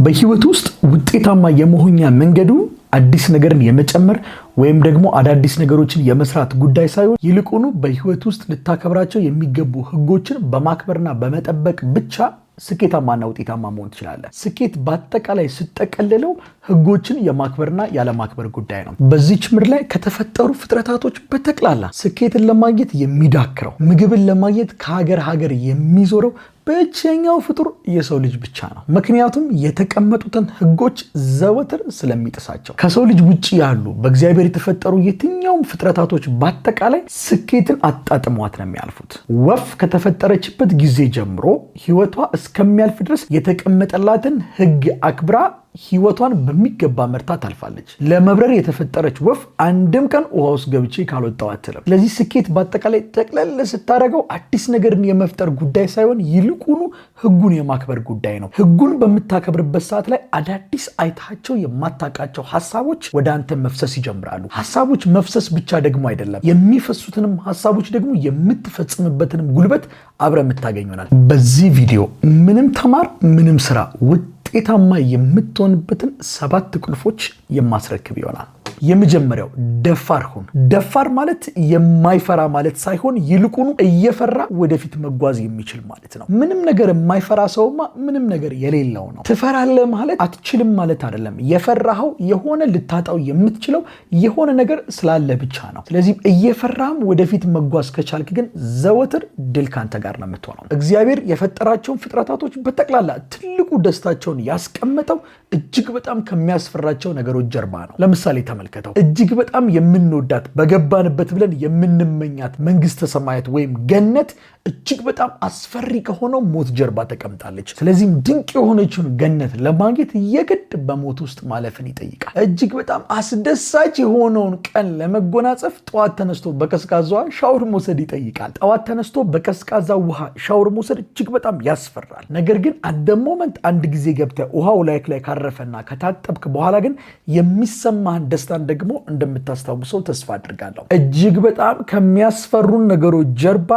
በህይወት ውስጥ ውጤታማ የመሆኛ መንገዱ አዲስ ነገርን የመጨመር ወይም ደግሞ አዳዲስ ነገሮችን የመስራት ጉዳይ ሳይሆን ይልቁኑ በህይወት ውስጥ ልታከብራቸው የሚገቡ ህጎችን በማክበርና በመጠበቅ ብቻ ስኬታማና ውጤታማ መሆን ትችላለህ። ስኬት በአጠቃላይ ሲጠቀለለው ህጎችን የማክበርና ያለማክበር ጉዳይ ነው። በዚህች ምድር ላይ ከተፈጠሩ ፍጥረታቶች በጠቅላላ ስኬትን ለማግኘት የሚዳክረው ምግብን ለማግኘት ከሀገር ሀገር የሚዞረው ብቸኛው ፍጡር የሰው ልጅ ብቻ ነው። ምክንያቱም የተቀመጡትን ህጎች ዘወትር ስለሚጥሳቸው። ከሰው ልጅ ውጪ ያሉ በእግዚአብሔር የተፈጠሩ የትኛውም ፍጥረታቶች በአጠቃላይ ስኬትን አጣጥሟት ነው የሚያልፉት። ወፍ ከተፈጠረችበት ጊዜ ጀምሮ ህይወቷ እስከሚያልፍ ድረስ የተቀመጠላትን ህግ አክብራ ህይወቷን በሚገባ መርታ ታልፋለች። ለመብረር የተፈጠረች ወፍ አንድም ቀን ውሃ ውስጥ ገብቼ ካልወጣሁ አትልም። ስለዚህ ስኬት በአጠቃላይ ጠቅለል ስታደርገው አዲስ ነገርን የመፍጠር ጉዳይ ሳይሆን ይልቁኑ ህጉን የማክበር ጉዳይ ነው። ህጉን በምታከብርበት ሰዓት ላይ አዳዲስ አይታቸው የማታውቃቸው ሀሳቦች ወደ አንተ መፍሰስ ይጀምራሉ። ሀሳቦች መፍሰስ ብቻ ደግሞ አይደለም፣ የሚፈሱትንም ሀሳቦች ደግሞ የምትፈጽምበትንም ጉልበት አብረ የምታገኙናል። በዚህ ቪዲዮ ምንም ተማር ምንም ስራ ውጤታማ የምትሆንበትን 7 ቁልፎች የማስረክብ ይሆናል። የመጀመሪያው ደፋር ሁን። ደፋር ማለት የማይፈራ ማለት ሳይሆን ይልቁኑ እየፈራ ወደፊት መጓዝ የሚችል ማለት ነው። ምንም ነገር የማይፈራ ሰውማ ምንም ነገር የሌለው ነው። ትፈራለህ ማለት አትችልም ማለት አይደለም። የፈራኸው የሆነ ልታጣው የምትችለው የሆነ ነገር ስላለ ብቻ ነው። ስለዚህ እየፈራህም ወደፊት መጓዝ ከቻልክ ግን ዘወትር ድል ካንተ ጋር ነው የምትሆነው። እግዚአብሔር የፈጠራቸውን ፍጥረታቶች በጠቅላላ ትልቁ ደስታቸውን ያስቀመጠው እጅግ በጣም ከሚያስፈራቸው ነገሮች ጀርባ ነው። ለምሳሌ ተመልከተው። እጅግ በጣም የምንወዳት በገባንበት ብለን የምንመኛት መንግስተ ሰማያት ወይም ገነት እጅግ በጣም አስፈሪ ከሆነው ሞት ጀርባ ተቀምጣለች። ስለዚህም ድንቅ የሆነችውን ገነት ለማግኘት የግድ በሞት ውስጥ ማለፍን ይጠይቃል። እጅግ በጣም አስደሳች የሆነውን ቀን ለመጎናጸፍ ጠዋት ተነስቶ በቀዝቃዛ ውሃ ሻወር መውሰድ ይጠይቃል። ጠዋት ተነስቶ በቀዝቃዛ ውሃ ሻወር መውሰድ እጅግ በጣም ያስፈራል። ነገር ግን አደሞመንት አንድ ጊዜ ገብተህ ውሃው ላይ ካረፈና ከታጠብክ በኋላ ግን የሚሰማህን ደስታን ደግሞ እንደምታስታውሰው ተስፋ አድርጋለሁ። እጅግ በጣም ከሚያስፈሩን ነገሮች ጀርባ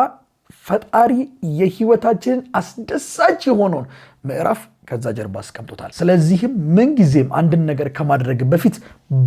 ፈጣሪ የህይወታችንን አስደሳች የሆነውን ምዕራፍ ከዛ ጀርባ አስቀምጦታል። ስለዚህም ምንጊዜም አንድን ነገር ከማድረግ በፊት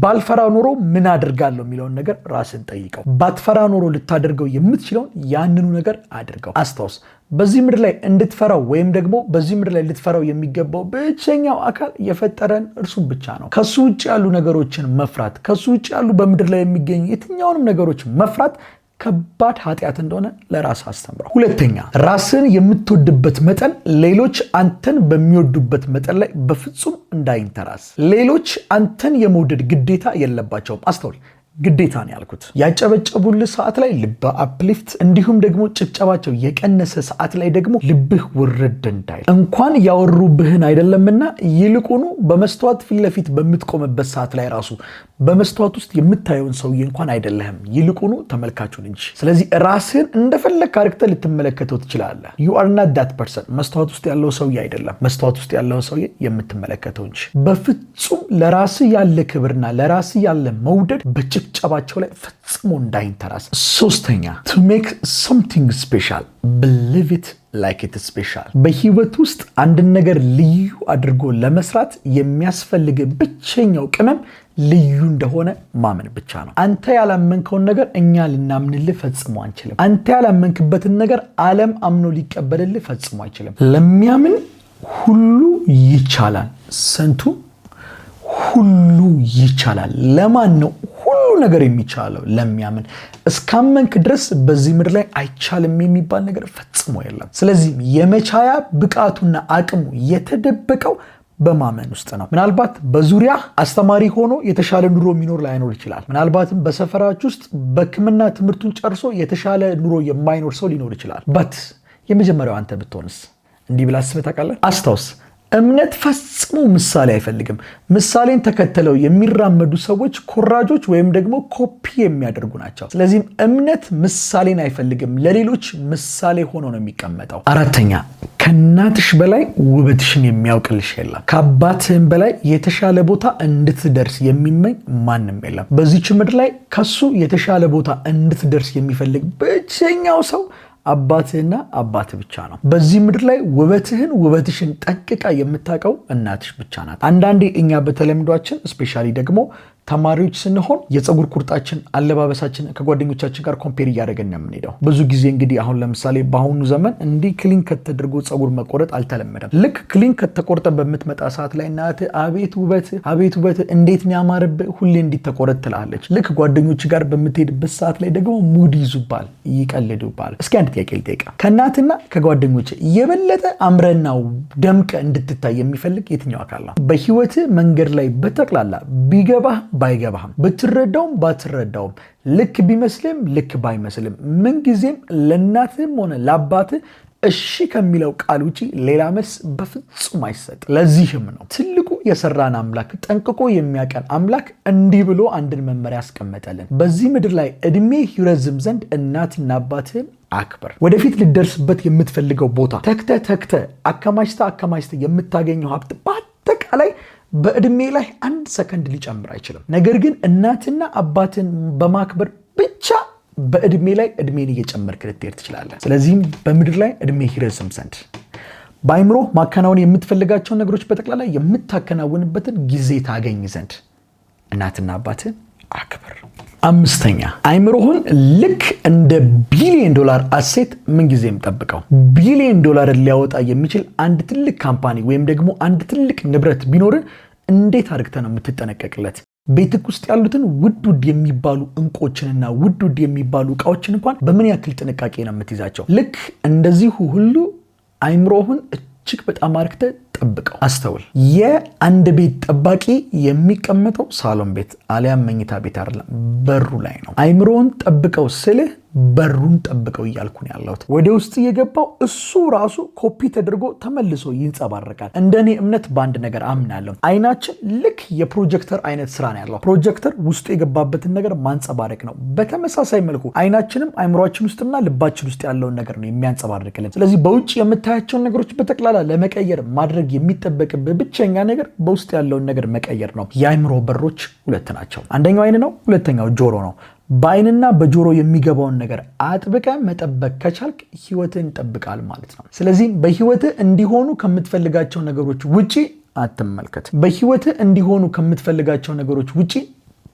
ባልፈራ ኖሮ ምን አድርጋለሁ የሚለውን ነገር ራስን ጠይቀው። ባትፈራ ኖሮ ልታደርገው የምትችለውን ያንኑ ነገር አድርገው። አስታውስ፣ በዚህ ምድር ላይ እንድትፈራው ወይም ደግሞ በዚህ ምድር ላይ ልትፈራው የሚገባው ብቸኛው አካል የፈጠረን እርሱም ብቻ ነው። ከሱ ውጭ ያሉ ነገሮችን መፍራት፣ ከሱ ውጭ ያሉ በምድር ላይ የሚገኙ የትኛውንም ነገሮች መፍራት ከባድ ኃጢአት እንደሆነ ለራስ አስተምረው። ሁለተኛ፣ ራስን የምትወድበት መጠን ሌሎች አንተን በሚወዱበት መጠን ላይ በፍጹም እንዳይንተራስ። ሌሎች አንተን የመውደድ ግዴታ የለባቸውም። አስተውል፣ ግዴታ ነው ያልኩት። ያጨበጨቡልህ ሰዓት ላይ ልብ አፕሊፍት፣ እንዲሁም ደግሞ ጭብጨባቸው የቀነሰ ሰዓት ላይ ደግሞ ልብህ ውርድ እንዳይል። እንኳን ያወሩብህን አይደለምና ይልቁኑ በመስተዋት ፊት ለፊት በምትቆምበት ሰዓት ላይ ራሱ በመስተዋት ውስጥ የምታየውን ሰውዬ እንኳን አይደለህም፣ ይልቁኑ ተመልካቹን እንጂ። ስለዚህ ራስህን እንደፈለግ ካርክተር ልትመለከተው ትችላለህ። you are not that person። መስተዋት ውስጥ ያለው ሰውዬ አይደለም፣ መስተዋት ውስጥ ያለው ሰውዬ የምትመለከተው እንጂ። በፍጹም ለራስህ ያለ ክብርና ለራስህ ያለ መውደድ ጭብጨባቸው ላይ ፈጽሞ እንዳይንተራስ። ሶስተኛ፣ to make something special believe it like it is special። በህይወት ውስጥ አንድን ነገር ልዩ አድርጎ ለመስራት የሚያስፈልግ ብቸኛው ቅመም ልዩ እንደሆነ ማመን ብቻ ነው። አንተ ያላመንከውን ነገር እኛ ልናምንልህ ፈጽሞ አንችልም። አንተ ያላመንክበትን ነገር ዓለም አምኖ ሊቀበልልህ ፈጽሞ አይችልም። ለሚያምን ሁሉ ይቻላል። ሰንቱ ሁሉ ይቻላል። ለማን ነው ሁሉ ነገር የሚቻለው? ለሚያምን። እስካመንክ ድረስ በዚህ ምድር ላይ አይቻልም የሚባል ነገር ፈጽሞ የለም። ስለዚህ የመቻያ ብቃቱና አቅሙ የተደበቀው በማመን ውስጥ ነው። ምናልባት በዙሪያ አስተማሪ ሆኖ የተሻለ ኑሮ የሚኖር ላይኖር ይችላል። ምናልባትም በሰፈራችሁ ውስጥ በሕክምና ትምህርቱን ጨርሶ የተሻለ ኑሮ የማይኖር ሰው ሊኖር ይችላል። በት የመጀመሪያው አንተ ብትሆንስ? እንዲህ ብለህ አስበህ ታውቃለህ? አስታውስ፣ እምነት ፈጽሞ ምሳሌ አይፈልግም። ምሳሌን ተከትለው የሚራመዱ ሰዎች ኮራጆች ወይም ደግሞ ኮፒ የሚያደርጉ ናቸው። ስለዚህም እምነት ምሳሌን አይፈልግም፣ ለሌሎች ምሳሌ ሆኖ ነው የሚቀመጠው። አራተኛ፣ ከእናትሽ በላይ ውበትሽን የሚያውቅልሽ የለም። ከአባትህም በላይ የተሻለ ቦታ እንድትደርስ የሚመኝ ማንም የለም። በዚህች ምድር ላይ ከሱ የተሻለ ቦታ እንድትደርስ የሚፈልግ ብቸኛው ሰው አባትህና አባትህ ብቻ ነው። በዚህ ምድር ላይ ውበትሽን ጠንቅቃ የምታውቀው እናትሽ ብቻ ናት። አንዳንዴ እኛ በተለምዷችን ስፔሻሊ ደግሞ ተማሪዎች ስንሆን የፀጉር ቁርጣችን፣ አለባበሳችን ከጓደኞቻችን ጋር ኮምፔር እያደረገን ነው የምንሄደው። ብዙ ጊዜ እንግዲህ አሁን ለምሳሌ በአሁኑ ዘመን እንዲህ ክሊን ከተደርጎ ፀጉር መቆረጥ አልተለመደም። ልክ ክሊን ከተቆርጠ በምትመጣ ሰዓት ላይ እናትህ አቤት ውበት እንዴት ነው ያማረብህ፣ ሁሌ እንዲተቆረጥ ትላለች። ልክ ጓደኞች ጋር በምትሄድበት ሰዓት ላይ ደግሞ ሙድ ይዙባል፣ ይቀልዱባል። እስኪ አንድ ጥያቄ ልጠይቅ። ከእናትና ከጓደኞች የበለጠ አምረና ደምቀ እንድትታይ የሚፈልግ የትኛው አካል ነው? በህይወት መንገድ ላይ በጠቅላላ ቢገባህ ባይገባህም ብትረዳውም ባትረዳውም ልክ ቢመስልም ልክ ባይመስልም ምንጊዜም ለእናትህም ሆነ ለአባትህ እሺ ከሚለው ቃል ውጪ ሌላ መልስ በፍጹም አይሰጥ። ለዚህም ነው ትልቁ የሰራን አምላክ ጠንቅቆ የሚያቀን አምላክ እንዲህ ብሎ አንድን መመሪያ ያስቀመጠልን። በዚህ ምድር ላይ እድሜ ይረዝም ዘንድ እናትና አባትህን አክብር። ወደፊት ልደርስበት የምትፈልገው ቦታ ተክተ አከማችተ የምታገኘው ሀብት በአጠቃላይ በእድሜ ላይ 1 ሰከንድ ሊጨምር አይችልም። ነገር ግን እናትና አባትን በማክበር ብቻ በእድሜ ላይ እድሜን እየጨመርክ ልትሄድ ትችላለህ። ስለዚህም በምድር ላይ እድሜ ይረዝም ዘንድ በአይምሮ ማከናወን የምትፈልጋቸውን ነገሮች በጠቅላላ የምታከናውንበትን ጊዜ ታገኝ ዘንድ እናትና አባትን አክብር። 5ኛ አይምሮህን ልክ እንደ $1 ቢሊዮን አሴት ምንጊዜም ጠብቀው። $1 ቢሊዮን ሊያወጣ የሚችል አንድ ትልቅ ካምፓኒ ወይም ደግሞ አንድ ትልቅ ንብረት ቢኖር እንዴት አድርገህ ነው የምትጠነቀቅለት? ቤትክ ውስጥ ያሉትን ውድ የሚባሉ እንቆችንና ውድ የሚባሉ እቃዎችን እንኳን በምን ያክል ጥንቃቄ ነው የምትይዛቸው? ልክ እንደዚሁ ሁሉ አይምሮህን እጅግ በጣም አርክተህ ጠብቀው። አስተውል። የአንድ ቤት ጠባቂ የሚቀመጠው ሳሎን ቤት አሊያም መኝታ ቤት አይደለም፣ በሩ ላይ ነው። አይምሮህን ጠብቀው ስልህ በሩን ጠብቀው እያልኩ ነው ያለሁት። ወደ ውስጥ የገባው እሱ ራሱ ኮፒ ተደርጎ ተመልሶ ይንጸባረቃል። እንደኔ እምነት በአንድ ነገር አምናለሁ። አይናችን ልክ የፕሮጀክተር አይነት ስራ ነው ያለው። ፕሮጀክተር ውስጡ የገባበትን ነገር ማንጸባረቅ ነው። በተመሳሳይ መልኩ አይናችንም አይምሮአችን ውስጥና ልባችን ውስጥ ያለውን ነገር ነው የሚያንጸባርቅልን። ስለዚህ በውጭ የምታያቸውን ነገሮች በጠቅላላ ለመቀየር ማድረግ የሚጠበቅብህ ብቸኛ ነገር በውስጥ ያለውን ነገር መቀየር ነው። የአይምሮ በሮች 2 ናቸው። አንደኛው አይን ነው፣ ሁለተኛው ጆሮ ነው። በአይንና በጆሮ የሚገባውን ነገር አጥብቀ መጠበቅ ከቻልክ ህይወትን ይጠብቃል ማለት ነው። ስለዚህ በህይወት እንዲሆኑ ከምትፈልጋቸው ነገሮች ውጪ አትመልከት። በህይወት እንዲሆኑ ከምትፈልጋቸው ነገሮች ውጪ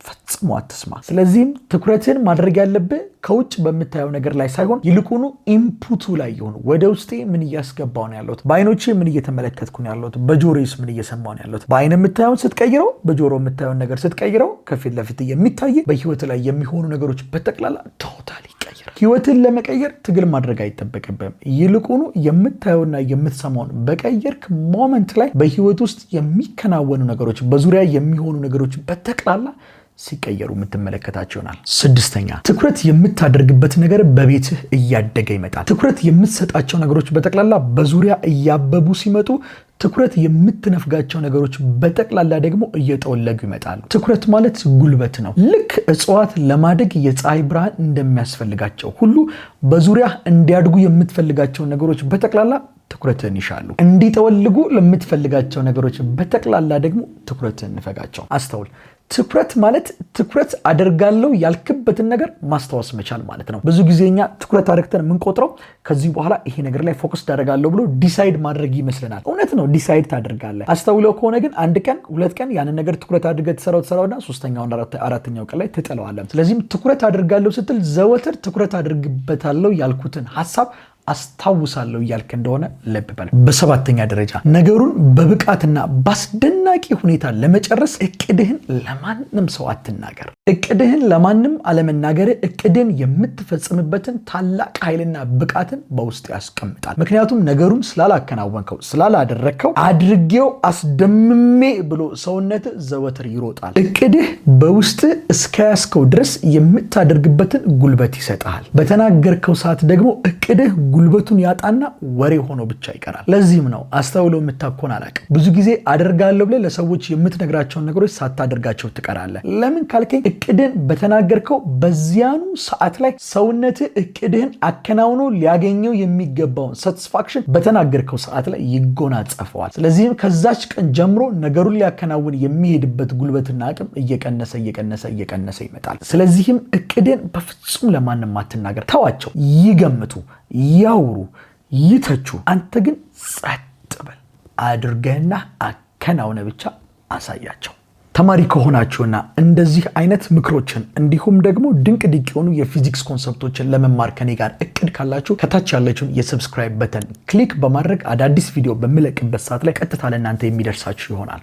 ፈጽሞ አትስማ። ስለዚህም ትኩረትን ማድረግ ያለብህ ከውጭ በምታየው ነገር ላይ ሳይሆን ይልቁኑ ኢንፑቱ ላይ ይሁን። ወደ ውስጤ ምን እያስገባው ነው ያለሁት? በአይኖቼ ምን እየተመለከትኩ ነው ያለሁት? በጆሮዬስ ምን እየሰማው ነው ያለሁት? በአይን የምታየውን ስትቀይረው፣ በጆሮ የምታየውን ነገር ስትቀይረው ከፊት ለፊት የሚታይ በህይወት ላይ የሚሆኑ ነገሮች በጠቅላላ ቶታሊ ይቀየራል። ህይወትን ለመቀየር ትግል ማድረግ አይጠበቅብህም። ይልቁኑ የምታየውና የምትሰማውን በቀየርክ ሞመንት ላይ በህይወት ውስጥ የሚከናወኑ ነገሮች፣ በዙሪያ የሚሆኑ ነገሮች በጠቅላላ ሲቀየሩ የምትመለከታቸው ይሆናል። 6ኛ ትኩረት የምታደርግበት ነገር በቤትህ እያደገ ይመጣል። ትኩረት የምትሰጣቸው ነገሮች በጠቅላላ በዙሪያ እያበቡ ሲመጡ ትኩረት የምትነፍጋቸው ነገሮች በጠቅላላ ደግሞ እየጠወለጉ ይመጣሉ። ትኩረት ማለት ጉልበት ነው። ልክ እጽዋት ለማደግ የፀሐይ ብርሃን እንደሚያስፈልጋቸው ሁሉ በዙሪያ እንዲያድጉ የምትፈልጋቸው ነገሮች በጠቅላላ ትኩረትን ይሻሉ። እንዲጠወልጉ ለምትፈልጋቸው ነገሮች በጠቅላላ ደግሞ ትኩረትን ንፈጋቸው። አስተውል። ትኩረት ማለት ትኩረት አደርጋለሁ ያልክበትን ነገር ማስታወስ መቻል ማለት ነው። ብዙ ጊዜኛ ትኩረት አድርገን የምንቆጥረው ከዚህ በኋላ ይሄ ነገር ላይ ፎከስ አደርጋለሁ ብሎ ዲሳይድ ማድረግ ይመስለናል። እውነት ነው፣ ዲሳይድ ታደርጋለህ። አስተውለው ከሆነ ግን 1 ቀን 2 ቀን ያንን ነገር ትኩረት አድርገህ ትሰራውና 3ኛውና 4ኛው ቀን ላይ ትጥለዋለህ። ስለዚህም ትኩረት አድርጋለሁ ስትል ዘወትር ትኩረት አድርግበታለሁ ያልኩትን ሐሳብ አስታውሳለሁ እያልክ እንደሆነ ልብ በል። በ7ኛ ደረጃ ነገሩን በብቃትና በአስደናቂ ሁኔታ ለመጨረስ እቅድህን ለማንም ሰው አትናገር። እቅድህን ለማንም አለመናገር እቅድን የምትፈጽምበትን ታላቅ ኃይልና ብቃትን በውስጥ ያስቀምጣል። ምክንያቱም ነገሩን ስላላከናወንከው ስላላደረግከው አድርጌው አስደምሜ ብሎ ሰውነት ዘወትር ይሮጣል። እቅድህ በውስጥ እስከያዝከው ድረስ የምታደርግበትን ጉልበት ይሰጣል። በተናገርከው ሰዓት ደግሞ እቅድህ ጉልበቱን ያጣና ወሬ ሆኖ ብቻ ይቀራል። ለዚህም ነው አስተውለው የምታኮን አላቅም ብዙ ጊዜ አደርጋለሁ ብለህ ለሰዎች የምትነግራቸውን ነገሮች ሳታደርጋቸው ትቀራለህ። ለምን ካልከኝ እቅድን በተናገርከው በዚያኑ ሰዓት ላይ ሰውነት እቅድህን አከናውኖ ሊያገኘው የሚገባውን ሳቲስፋክሽን በተናገርከው ሰዓት ላይ ይጎናጸፈዋል። ስለዚህም ከዛች ቀን ጀምሮ ነገሩን ሊያከናውን የሚሄድበት ጉልበትና አቅም እየቀነሰ ይመጣል። ስለዚህም እቅድን በፍጹም ለማንም አትናገር። ተዋቸው፣ ይገምቱ። ያውሩ፣ ይተቹ። አንተ ግን ጸጥ በል አድርገህና አከናውነ ብቻ አሳያቸው። ተማሪ ከሆናችሁና እንደዚህ አይነት ምክሮችን እንዲሁም ደግሞ ድንቅ የሆኑ የፊዚክስ ኮንሰፕቶችን ለመማር ከኔ ጋር እቅድ ካላችሁ ከታች ያለችውን የሰብስክራይብ በተን ክሊክ በማድረግ አዳዲስ ቪዲዮ በምለቅበት ሰዓት ላይ ቀጥታ ለእናንተ የሚደርሳችሁ ይሆናል።